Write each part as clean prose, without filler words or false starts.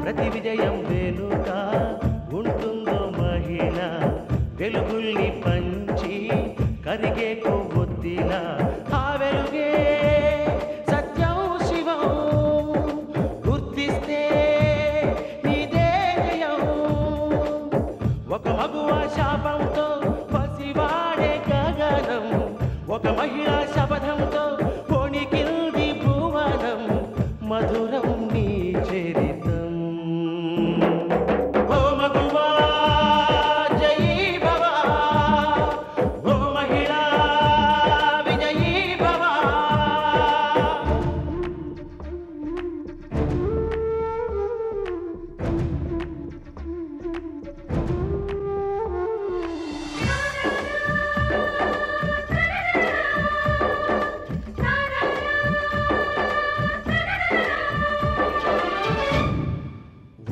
ప్రతి విజయం వెనుక ఉంటుందో మహిళ వెలుగుల్ని పంచి కరిగే కొవ్వొత్తిలా ఆ వెలుగే సత్యం శివం గుర్తిస్తే నీదే జయం ఒక మగువ శాపంతో పసివాడే గగనం ఒక మహిళా శపథంతో కొణికిల్ది భువనం మధురం నీ చరితం ఓ మగువా జయీ భవ ఓ మహిళా విజయీ భవ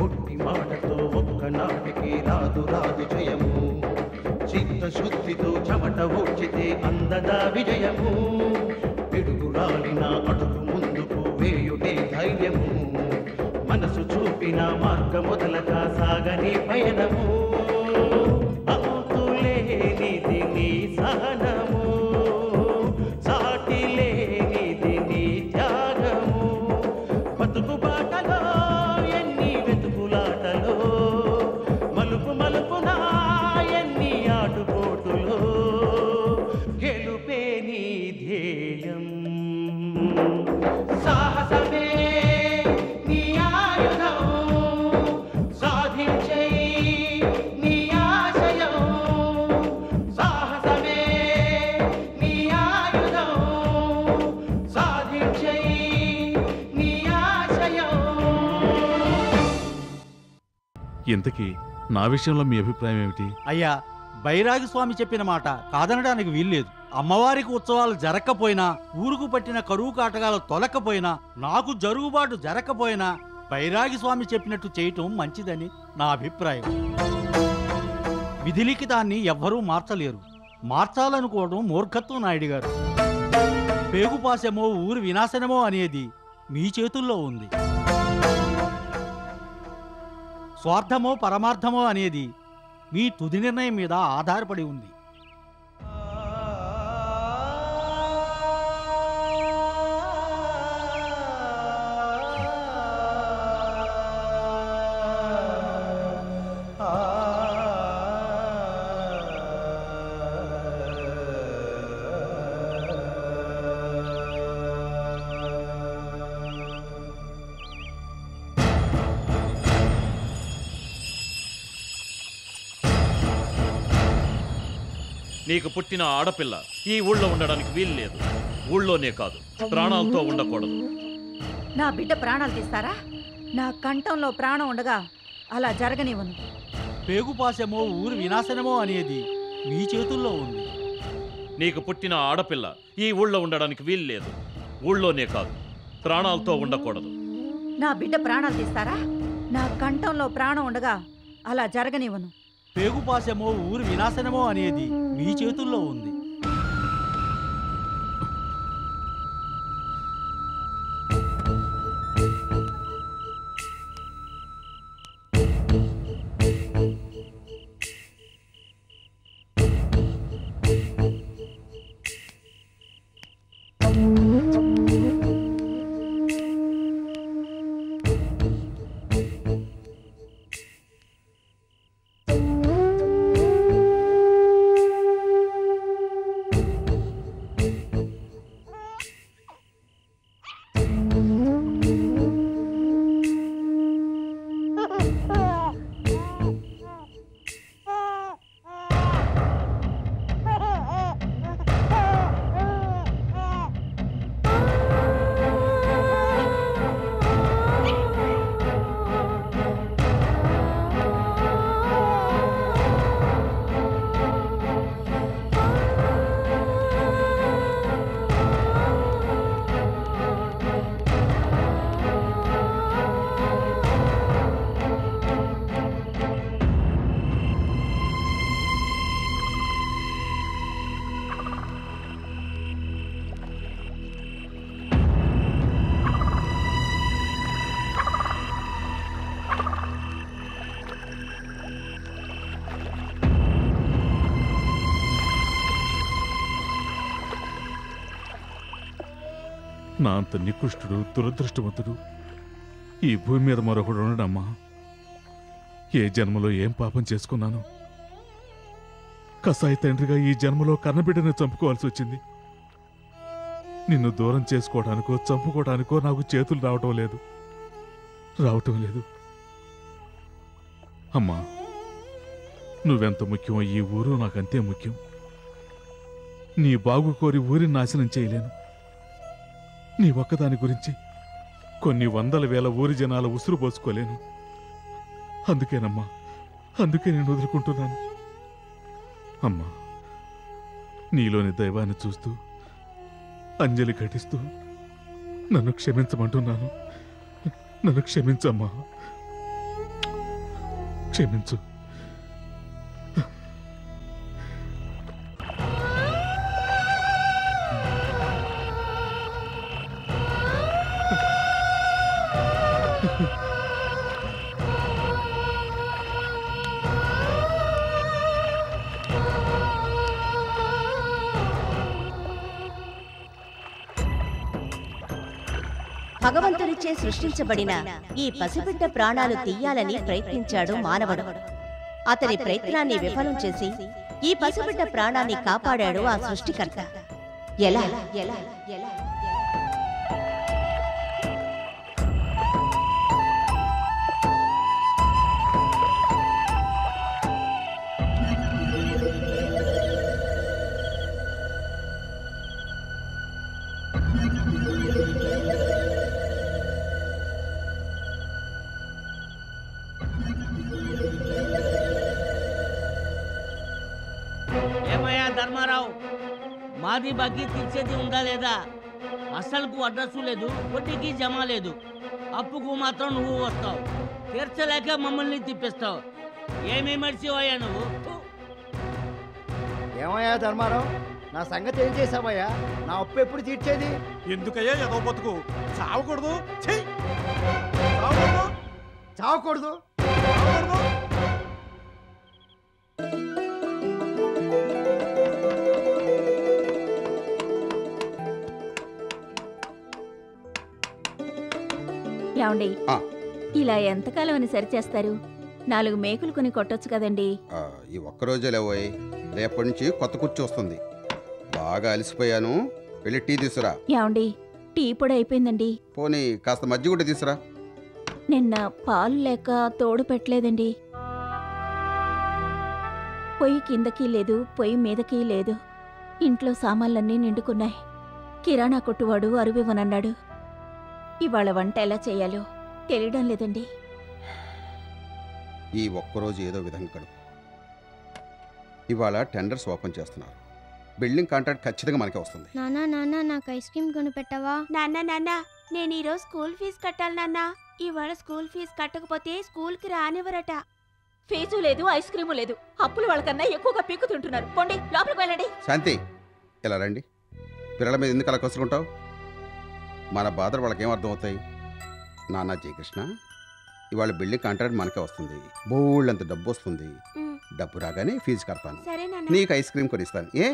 ఒట్టి మాటతో ఒక్కనాటికి రాదు రాదు జయము చిత్తశుద్ధితో చెమట ఓడ్చితే అందదా విజయము పిడుగు రాలిన అడుగు ముందుకు వేయుటే ధైర్యము మనసు చూపిన మార్గ మొదలక సాగని పయనము అంతులేనిది నీ సహనము సాటి లేనిది నీ త్యాగము బతుకు బాటలో ఎన్ని వెతుకులాటలో మలుపు మలుపున ఎన్ని ఆటుపోటులో గెలుపే నీ ధ్యేయం సాహసమే నీ ఆయుధం సాధించే నీ ఆశయం సాహసమే నీ ఆయుధం సాధించే నీ ఆశయం ఇంతకీ నా విషయంలో మీ అభిప్రాయం ఏమిటి? అయ్యా, బైరాగి స్వామి చెప్పిన మాట కాదనడానికి వీల్లేదు. అమ్మవారికి ఉత్సవాలు జరక్కపోయినా, ఊరుకు పట్టిన కరువు కాటకాలు తొలక్కపోయినా, నాకు జరుగుబాటు జరక్కపోయినా బైరాగి స్వామి చెప్పినట్టు చేయటం మంచిదని నా అభిప్రాయం. విధిలిఖితాన్ని ఎవ్వరూ మార్చలేరు. మార్చాలనుకోవడం మూర్ఖత్వం నాయుడు గారు. పేగుపాసెమో ఊరి వినాశనమో అనేది మీ చేతుల్లో ఉంది. స్వార్థమో పరమార్థమో అనేది మీ తుది నిర్ణయం మీద ఆధారపడి ఉంది. నీకు పుట్టిన ఆడపిల్ల ఈ ఊళ్ళో ఉండడానికి వీలు లేదు. ఊళ్ళోనే కాదు, ప్రాణాలతో ఉండకూడదు. నా బిడ్డ ప్రాణాలు తీస్తారా? నా కంఠంలో ప్రాణం ఉండగా అలా జరగనివ్వను. పేగుపాసెమో ఊరి వినాశనమో అనేది మీ చేతుల్లో ఉంది. నీకు పుట్టిన ఆడపిల్ల ఈ ఊళ్ళో ఉండడానికి వీలు లేదు. ఊళ్ళోనే కాదు, ప్రాణాలతో ఉండకూడదు. నా బిడ్డ ప్రాణాలు తీస్తారా? నా కంఠంలో ప్రాణం ఉండగా అలా జరగనివ్వను. పేగుపాసెమో ఊరి వినాశనమో అనేది మీ చేతుల్లో ఉంది. నా అంత నికృష్టుడు దురదృష్టవంతుడు ఈ భూమి మీద మరొకడు ఉండడమ్మా. ఏ జన్మలో ఏం పాపం చేసుకున్నాను? కసాయి తండ్రిగా ఈ జన్మలో కన్నబిడ్డని చంపుకోవాల్సి వచ్చింది. నిన్ను దూరం చేసుకోవడానికో చంపుకోవడానికో నాకు చేతులు రావటం లేదు. అమ్మా, నువ్వెంత ముఖ్యమో ఈ ఊరు నాకంతే ముఖ్యం. నీ బాగు కోరి ఊరిని నాశనం చేయలేను. నీ ఒక్కదాని గురించి కొన్ని వందల వేల ఊరి జనాల ఉసురు పోసుకోలేను. అందుకేనమ్మా, అందుకే నేను వదులుకుంటున్నాను. అమ్మా, నీలోని దైవాన్ని చూస్తూ అంజలి ఘటిస్తూ నన్ను క్షమించమంటున్నాను. నన్ను క్షమించమ్మా, క్షమించు. భగవంతునిచే సృష్టించబడిన ఈ పసిబిడ్డ ప్రాణాలు తీయాలని ప్రయత్నించాడు మానవుడు. అతని ప్రయత్నాన్ని విఫలం చేసి ఈ పసిబిడ్డ ప్రాణాన్ని కాపాడాడు ఆ సృష్టికర్త. ఎలా? ఏమయ్యా ధర్మారావు, మాది బాకీ తీర్చేది ఉందా లేదా? అసలుకు అడ్రస్సు లేదు, వడ్డీకి జమ లేదు. అప్పుకు మాత్రం నువ్వు వస్తావు, తీర్చలేక మమ్మల్ని తిప్పిస్తావు. ఏమీ మర్చిపోయా నువ్వు? ఏమయ్యా ధర్మారావు, నా సంగతి ఏం చేసావయ్యా? నా అప్పు ఎప్పుడు తీర్చేది? ఎందుకయ్యా ఎదో బతుకు? చావకూడదు, చావకూడదు. ఏమండి, ఇలా ఎంతకాలం అని సరిచేస్తారు? 4 మేకులు కొని కొట్టొచ్చు కదండి. ఈ ఒక్కరోజే లేవోయ్, రేపటి నుంచి కొత్త కుర్చీ వస్తుంది. బాగా అలసిపోయాను, వెళ్ళి టీ తీసురా. ఏమండి, టీ పొడి అయిపోయిందండి. పోనీ కాస్త మజ్జిగ కూడా తీసురా. నిన్న పాలు లేక తోడు పెట్టలేదండి. పొయ్యి కిందకి లేదు, పొయ్యి మీదకి లేదు. ఇంట్లో సామాన్లన్నీ నిండుకున్నాయి. కిరాణా కొట్టువాడు అరువివ్వనన్నాడు. ఇవాళ వంట ఎలా చేయాలో తెలియడం లేదండి. ఈ ఒక్కరోజు ఏదో విధంగా గడుపు. ఇవాళ టెండర్స్ ఓపెన్ చేస్తున్నారు. బిల్డింగ్ కాంట్రాక్ట్ ఖచ్చితంగా మనకే వస్తుంది. నాన్న నాకు ఐస్ క్రీమ్ కొనిపెట్టవా? నాన్న నేను ఈరోజు స్కూల్ ఫీజు కట్టాలి నాన్న. ఇవాళ స్కూల్ ఫీజు కట్టకపోతే స్కూల్కి రానివ్వరట. ఫీజు లేదు, ఐస్ క్రీము లేదు. అప్పులు వాళ్ళకన్నా ఎక్కువగా పీక్కుతుంటున్నారు. పోండి, లోపలికి వెళ్ళండి. శాంతి, ఇలా రండి. పిల్లల మీద ఎందుకు అలా కసుకుంటావు? మన బాధలు వాళ్ళకి ఏం అర్థం అవుతాయి? నాన్న జయకృష్ణ, ఇవాళ బిల్డింగ్ కాంట్రాక్ట్ మనకే వస్తుంది. బోళ్ళంత డబ్బు వస్తుంది. డబ్బు రాగానే ఫీజు కడతాను, నీకు ఐస్ క్రీమ్ కొనిస్తాను. ఏ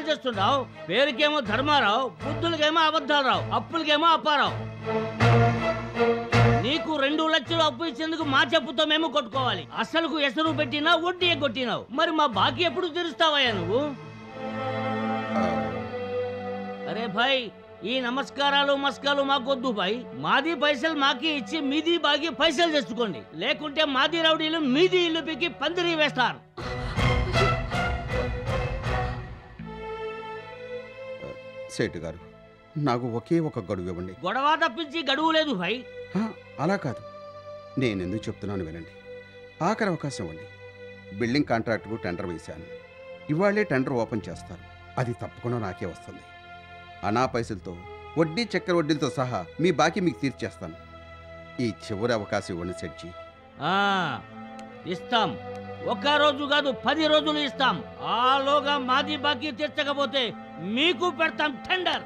చేస్తున్నావు? పేరుకేమో ధర్మారావు, బుద్ధులకేమో అబద్ధాలరావు, అప్పులకేమో అప్పారావు. నీకు 2 లక్షలు అప్పు ఇచ్చేందుకు మా చెప్పుతో మేము కొట్టుకోవాలి. అసలుకు ఎసరు పెట్టినా వడ్డీ కొట్టినావు. మరి మా బాకీ ఎప్పుడు తీరుస్తావయ్యా నువ్వు? అరే భాయ్, ఈ నమస్కారాలు మస్కాలు మాకొద్దు భాయ్. మాది పైసలు మాకి ఇచ్చి మీది బాగి పైసలు తెచ్చుకోండి. లేకుంటే మాది రౌడీలు మీది ఇల్లు పీకి పందిరి వేస్తారు. సేటు గారు, నాకు ఒకే ఒక గడువు ఇవ్వండి. గొడవ తప్పించి గడువు లేదు భాయ్. అలా కాదు, నేను ఎందుకు చెప్తున్నాను వినండి. ఆఖరి అవకాశం ఇవ్వండి. బిల్డింగ్ కాంట్రాక్ట్కు టెండర్ వేశాను. ఇవాళే టెండర్ ఓపెన్ చేస్తారు. అది తప్పకుండా నాకే వస్తుంది. అనా పైసలతో, వడ్డీ చక్కెర వడ్డీలతో సహా మీ బాకీ మీకు తీర్చేస్తాను. ఈ చివరి అవకాశం ఇవ్వండి సెడ్జీ, ఇస్తాం. ఒక్క రోజు కాదు 10 రోజులు ఇస్తాం. ఆలోగా మాది బాకీ తీర్చకపోతే మీకు పెడతాం టెండర్.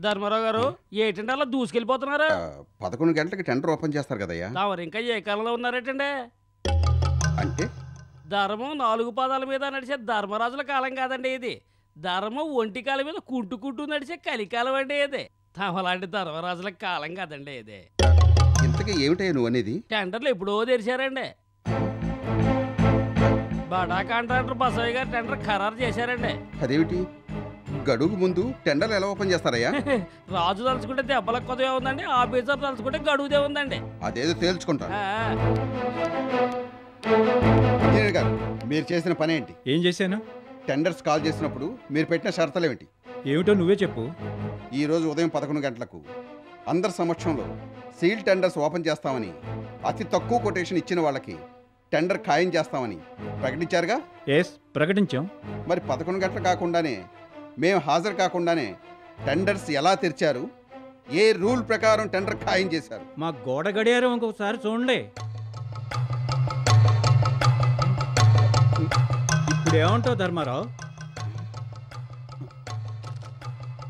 ధర్మారావు గారు ఏటండి అలా దూసుకెళ్ళిపోతున్నారా? 11 గంటలకి టెండర్ ఓపెన్ చేస్తారు కదయ్యా. తమరు ఇంకా ఏ కాలంలో ఉన్నారేటండి? అంటే ధర్మం 4 పాదాల మీద నడిచే ధర్మరాజుల కాలం కాదండి ఇది. ధర్మం ఒంటి కాలం మీద కుంటూ నడిచే కలికాలం అండి ఇది. తమలాంటి ధర్మరాజుల కాలం కాదండి ఇది. ఇంతకీ ఏమిటయ్యా నువ్వు అనేది? టెండర్లు ఎప్పుడో తెరిచారండి. బడా కాంట్రాక్టర్ బసవయ్య గారు టెండర్ ఖరారు చేశారండి. అదేమిటి గడువు ముందు టెండర్లు ఎలా ఓపెన్ చేస్తారయ్యా? రాజు తలుచుకుంటే దెబ్బలకు కొద్దిగా ఉందండి, ఆఫీసర్ తలుచుకుంటే గడువుదే ఉందండి. అదేదో తేల్చుకుంటా. ఇంజనీర్ గారు మీరు చేసిన పని ఏంటి? ఏం చేశాను? టెండర్స్ కాల్ చేసినప్పుడు మీరు పెట్టిన షరతులు ఏమిటి? ఏమిటో నువ్వే చెప్పు. ఈరోజు ఉదయం 11 గంటలకు అందరి సమక్షంలో సీల్ టెండర్స్ ఓపెన్ చేస్తామని, అతి తక్కువ కొటేషన్ ఇచ్చిన వాళ్ళకి టెండర్ ఖాయం చేస్తామని ప్రకటించారుగా? ఎస్, ప్రకటించాం. మరి 11 గంటలు కాకుండానే, మేము హాజరు కాకుండానే టెండర్స్ ఎలా తెరిచారు? ఏ రూల్ ప్రకారం టెండర్ ఖాయం చేశారు? మా గోడ గడియారం ఇంకొకసారి చూడండి. ఇప్పుడు ఏమంటావు ధర్మారావు?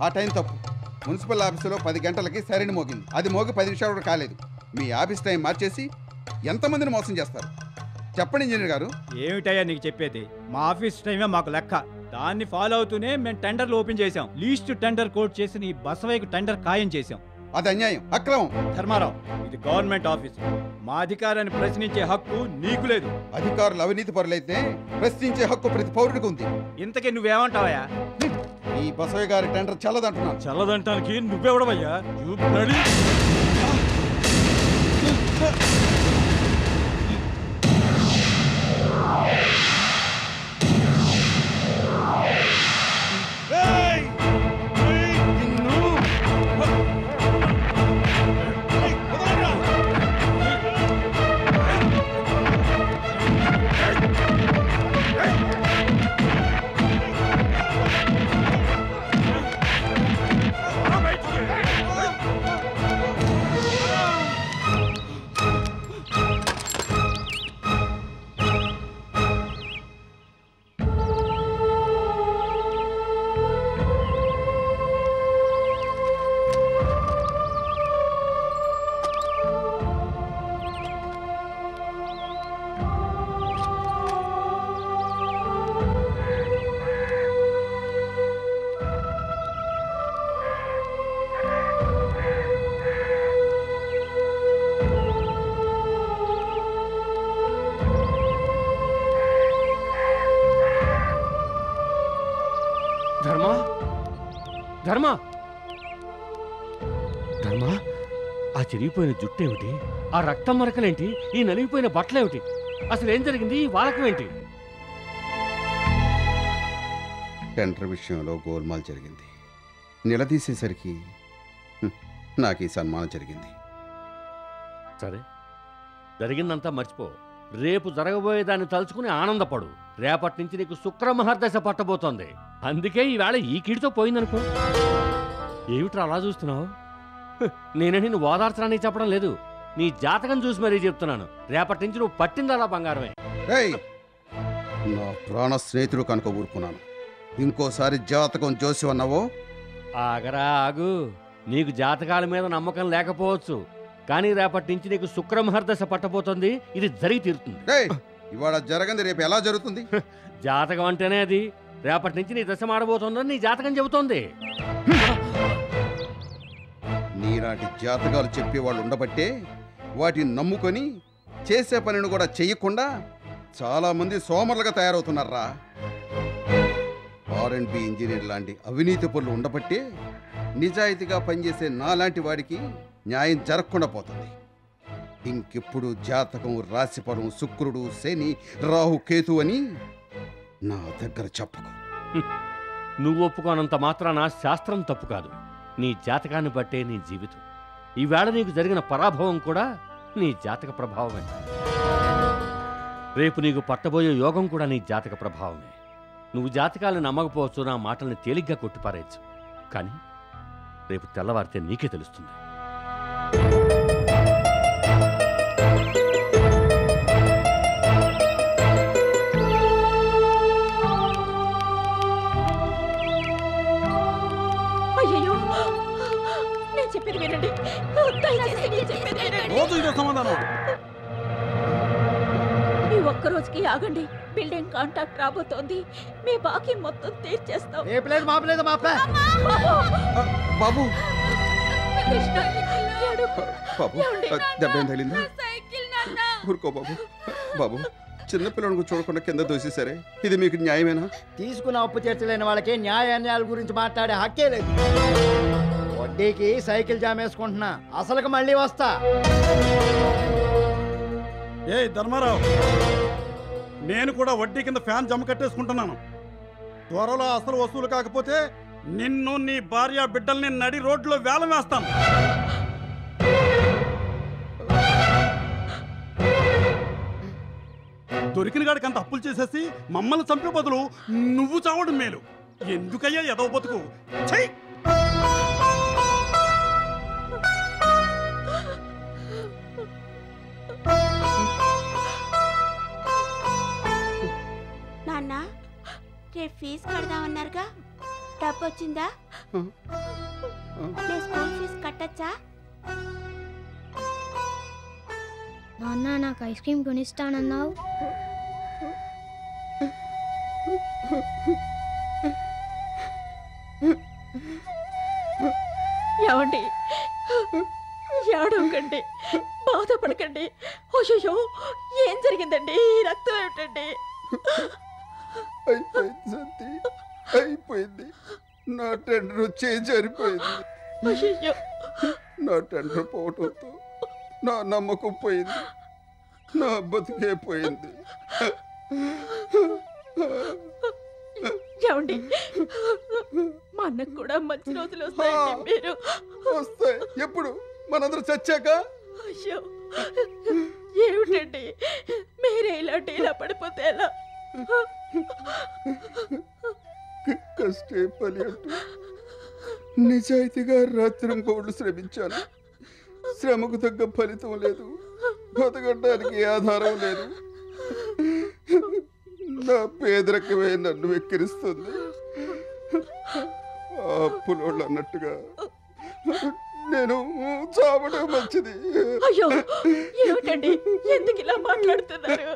ఆ టైం తప్పు. మున్సిపల్ ఆఫీసులో 10 గంటలకి సరైన మోగింది. అది మోగి 10 నిమిషాలు కూడా కాలేదు. మీ ఆఫీస్ టైం మార్చేసి ఎంతమందిని మోసం చేస్తారు? చెప్పండి ఇంజనీర్ గారు. ఏమిటయ్యా నీకు చెప్పేది? మా ఆఫీస్ టైమే మాకు లెక్క. దాన్ని ఫాలో అవుతూనే మేము టెండర్లు ఓపెన్ చేశాం. లీస్ట్ టెండర్ కోట్ చేసి నీ బసవయ్యకు టెండర్ ఖాయం చేశాం. అది అన్యాయం, అక్రమం. ధర్మారావు, ఇది గవర్నమెంట్ ఆఫీసు. మా అధికారాన్ని ప్రశ్నించే హక్కు నీకు లేదు. అధికారులు అవినీతి పరులైతే ప్రశ్నించే హక్కు ప్రతి పౌరుడికి ఉంది. ఇంతకీ నువ్వేమంటావయ్యా? ఈ బసవయ్య గారి టెండర్ చల్లదంటున్నాను. చల్లదంటానికి నువ్వెవడవయ్యా? ధర్మా, ధర్మా, ఆ చిరిగిపోయిన జుట్టేమిటి? ఆ రక్తం మరకలేంటి? ఈ నలిగిపోయిన బట్టలేమిటి? అసలు ఏం జరిగింది? ఈ వాలకం ఏంటి? టెండర్ విషయంలో గోల్మాల్ జరిగింది. నిలదీసేసరికి నాకు ఈ సన్మానం జరిగింది. సరే, జరిగిందంతా మర్చిపో. రేపు జరగబోయేదాన్ని తలుచుకుని ఆనందపడు. రేపటి నుంచి నీకు శుక్రమహర్దశ పట్టబోతోంది. అందుకే ఈవేళ ఈ కీడితో పోయిందనుకో. ఏమిట్రా అలా చూస్తున్నావు? నేనే నిన్ను ఓదార్చడానికి చెప్పడం లేదు, నీ జాతకం చూసి మరీ చెప్తున్నాను. రేపటి నుంచి నువ్వు పట్టిందలా బంగారమే. నా ప్రాణ స్నేహితుడు కనుక ఊరుకున్నాను. ఇంకోసారి జాతకం జోసి అన్నావో. ఆగరా ఆగు. నీకు జాతకాల మీద నమ్మకం లేకపోవచ్చు, కానీ రేపటి నుంచి నీకు శుక్రమహర్దశ పట్టబోతుంది. ఇది జరిగి తీరుతుంది. ఇవాళ జరగంది రేపు ఎలా జరుగుతుంది? జాతకం అంటేనే అది. రేపటి నుంచి నీ దశ మారబోతోందని నీ జాతకం చెబుతోంది. నీలాంటి జాతకాలు చెప్పేవాళ్ళు ఉండబట్టే వాటిని నమ్ముకొని చేసే పనిని కూడా చెయ్యకుండా చాలా మంది సోమరులుగా తయారవుతున్నారా. R&B ఇంజనీర్ లాంటి అవినీతి పనులు ఉండబట్టే నిజాయితీగా పనిచేసే నాలాంటి వాడికి న్యాయం జరగకుండా పోతుంది. ఇంకెప్పుడు జాతకం, రాశిఫలం, శుక్రుడు, శని, రాహు, కేతు అని నా దగ్గర చెప్పకు. నువ్వు ఒప్పుకోనంత మాత్రాన శాస్త్రం తప్పు కాదు. నీ జాతకాన్ని బట్టే నీ జీవితం. ఈవేళ నీకు జరిగిన పరాభవం కూడా నీ జాతక ప్రభావమే. రేపు నీకు పట్టబోయే యోగం కూడా నీ జాతక ప్రభావమే. నువ్వు జాతకాలను నమ్మకపోవచ్చు, నా మాటల్ని తేలిగ్గా కొట్టిపారేయచ్చు. కానీ రేపు తెల్లవారితే నీకే తెలుస్తుంది. అయ్యో, నేను చెప్పేది వినండి. దయచేసి నేను చెప్పేది వినండి. రోజు ఇదో సమాధానం. ఈ ఒక్క రోజుకి ఆగండి. బిల్డింగ్ కాంట్రాక్ట్ రాబోతోంది. మీ బాకీ మొత్తం తీర్చేస్తాం. మాపలేదు మాపే. బాబు కృష్ణ, ఏడుపు. బాబు దెబ్బ ఏం తగిలింది? ఊరుకో బాబు. బాబు చిన్నపిల్లలకు చూడకుండా కింద దోసేసరే, ఇది మీకు న్యాయమేనా? తీసుకున్న అప్పు తీర్చలేని వాళ్ళకి న్యాయాన్యాయాల గురించి మాట్లాడే హక్కే లేదు. వడ్డీకి సైకిల్ జామ్ వేసుకుంటున్నా, అసలుకి మళ్ళీ వస్తా. ఏ ధర్మారావు, నేను కూడా వడ్డీ కింద ఫ్యాన్ జమ కట్టేసుకుంటున్నాను. త్వరలో అసలు వసూలు కాకపోతే నిన్ను, నీ భార్య, బిడ్డల్ని నడి రోడ్లో వేలం వేస్తాను. దొరికిన గాడికి అంత అప్పులు చేసేసి మమ్మల్ని చంపే బదులు నువ్వు చావడం మేలు. ఎందుకయ్యా ఎదవ బతుకు? చెయ్యి. నాన్న, రేపు ఫీజు కడదామన్నారుగా, డబ్బు వచ్చిందా? నేను స్కూల్ ఫీజు కట్టచ్చా? నాన్న నాకు ఐస్ క్రీమ్ కొనిస్తానన్నావు. ఏమండి, ఏడవకండి, బాధపడకండి. అయ్యో, ఏం జరిగిందండి? ఈ రక్తం ఏమిటండి? అయిపోయింది సంతి, అయిపోయింది. నా టెండర్ చేంజ్ అయిపోయింది. అయ్యో, నా టెండర్ పోవటంతో నా నమ్మకం పోయింది, నా బతికే పోయింది. ఏమండి, మా అన్నకు కూడా మంచి రోజులు వస్తాయండి. మీరు వస్తాయి. ఎప్పుడు? మనందరూ చచ్చాక? అయ్యో, ఏమిటండి మీరే ఇలాంటి ఇలా పడిపోతే ఎలా? కష్టే పని అంటూ నిజాయితీగా రాత్రింబౌళ్ళు శ్రమించాను. శ్రమకు తగ్గ ఫలితం లేదు, బతకడానికి ఆధారం లేదు. నా పేదరికమే నన్ను వెక్కిరిస్తుంది. అప్పులోళ్ళు అన్నట్టుగా నేను చావడం మంచిది. అయ్యో, ఏమిటండి ఎందుకు ఇలా మాట్లాడుతున్నారు?